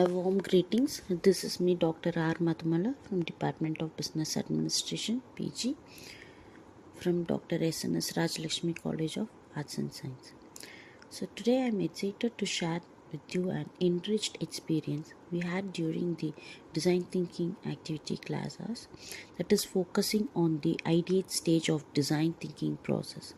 A warm greetings. This is me, Dr. R. Madhu from Department of Business Administration, PG, from Dr. SNS Rajlakshmi College of Arts and Science. So today I'm excited to share with you an enriched experience we had during the design thinking activity classes that is focusing on the ideate stage of design thinking process.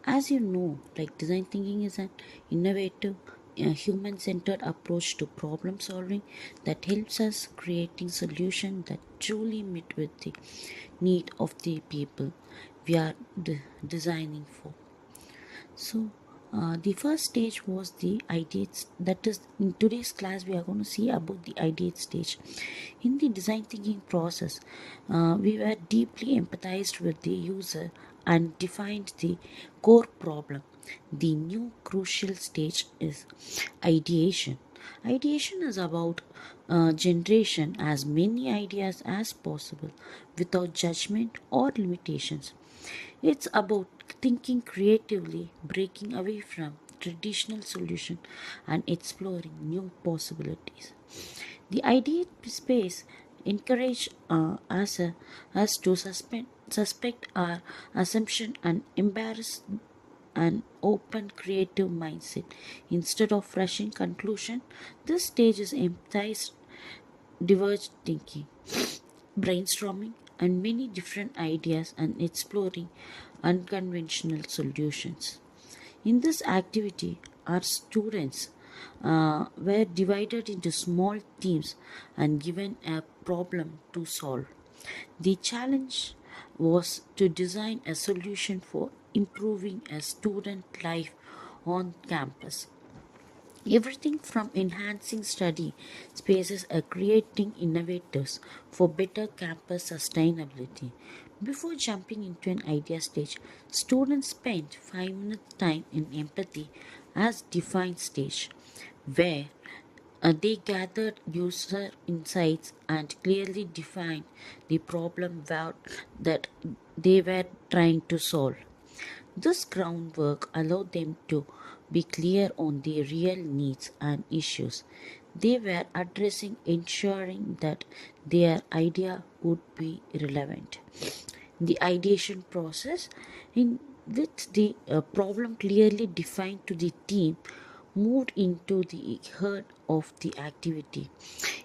As you know, like design thinking is an innovative, human-centered approach to problem solving that helps us creating solutions that truly meet with the need of the people we are designing for. So, the first stage was the ideate. That is, in today's class, we are going to see about the ideate stage. In the design thinking process, we were deeply empathized with the user and defined the core problem. The new crucial stage is ideation. Ideation is about generation as many ideas as possible without judgment or limitations. It's about thinking creatively, breaking away from traditional solution and exploring new possibilities. The idea space encourage us to suspect our assumption and embarrass an open creative mindset instead of rushing conclusion. This stage is emphasized diverged thinking, brainstorming, and many different ideas and exploring unconventional solutions. In this activity, our students were divided into small teams and given a problem to solve. The challenge was to design a solution for improving a student life on campus. Everything from enhancing study spaces and creating innovators for better campus sustainability. Before jumping into an idea stage, students spent 5 minutes time in empathy as defined stage, where they gathered user insights and clearly defined the problem that they were trying to solve. This groundwork allowed them to be clear on the real needs and issues they were addressing, ensuring that their idea would be relevant. The ideation process, in which the problem clearly defined to the team, moved into the heart of the activity.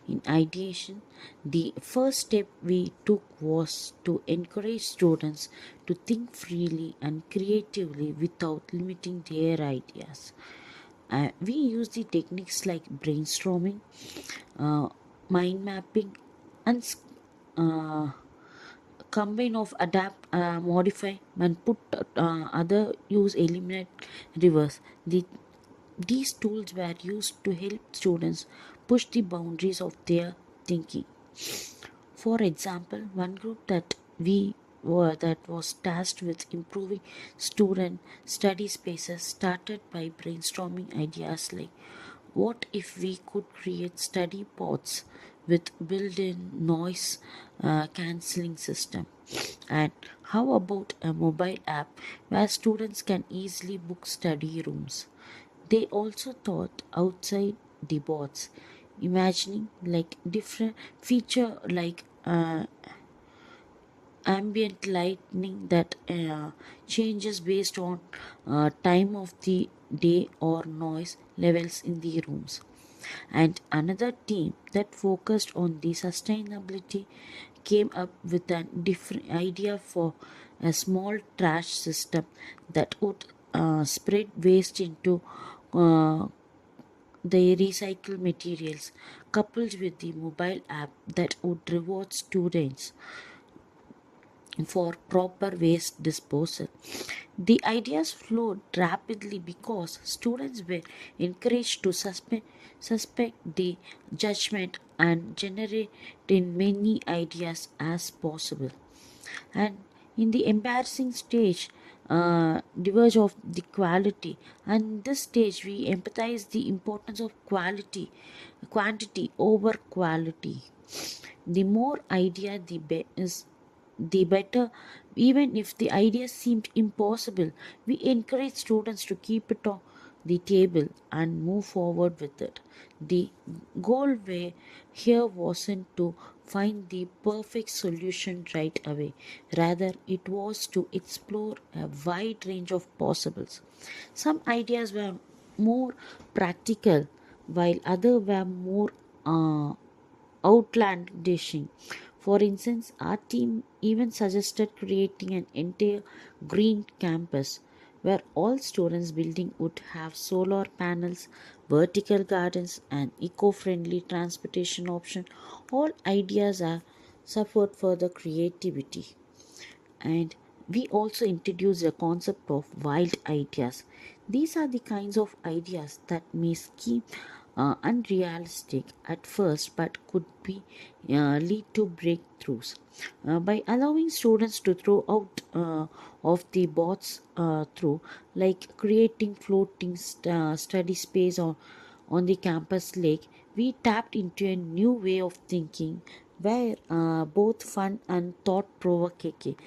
In ideation, the first step we took was to encourage students to think freely and creatively without limiting their ideas. We use the techniques like brainstorming, uh, mind mapping, and combine of adapt, modify, and put other use eliminate reverse. These tools were used to help students push the boundaries of their thinking. For example, one group that was tasked with improving student study spaces started by brainstorming ideas like, what if we could create study pods with built-in noise cancelling system? And how about a mobile app where students can easily book study rooms? They also thought outside the box, imagining like different feature like ambient lighting that changes based on time of the day or noise levels in the rooms. And another team that focused on the sustainability came up with a different idea for a small trash system that would spread waste into uh, the recycled materials, coupled with the mobile app that would reward students for proper waste disposal. The ideas flowed rapidly because students were encouraged to suspect the judgment and generate in many ideas as possible. And in the embarrassing stage, diverge of the quality, and this stage we empathize the importance of quantity over quality. The more idea the better. Even if the idea seemed impossible, we encourage students to keep it on the table and move forward with it. The here wasn't to find the perfect solution right away. Rather, it was to explore a wide range of possibles. Some ideas were more practical, while others were more uh, outlandishing. For instance, our team even suggested creating an entire green campus where all students building would have solar panels, vertical gardens, and eco-friendly transportation option. All ideas are suffered for the creativity. And we also introduce the concept of wild ideas. These are the kinds of ideas that may seem unrealistic at first but could be lead to breakthroughs. By allowing students to throw out of the bots through, like creating floating study space on the campus lake, we tapped into a new way of thinking where both fun and thought provoking.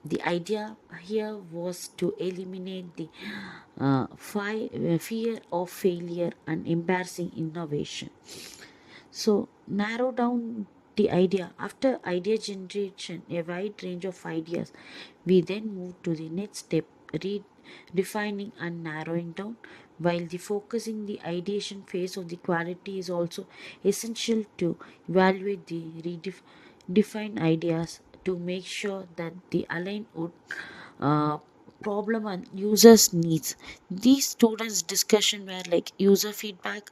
The idea here was to eliminate the fear of failure and embarrassing innovation. So, narrow down the idea. After idea generation, a wide range of ideas, we then move to the next step, redefining and narrowing down. While the focusing the ideation phase of the quality is also essential to evaluate the defined ideas to make sure that they align with uh, problem and users needs. These students discussion were like user feedback,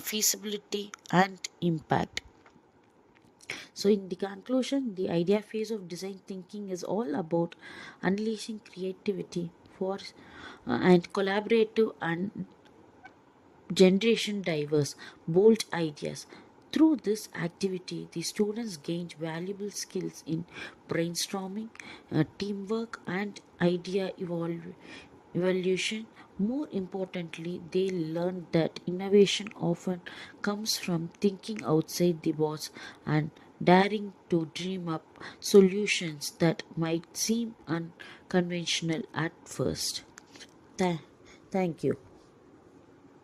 feasibility and impact. So in the conclusion, the idea phase of design thinking is all about unleashing creativity for and collaborative and generation diverse, bold ideas. Through this activity, the students gained valuable skills in brainstorming, teamwork, and evaluation. More importantly, they learned that innovation often comes from thinking outside the box and daring to dream up solutions that might seem unconventional at first. Tha- Thank you.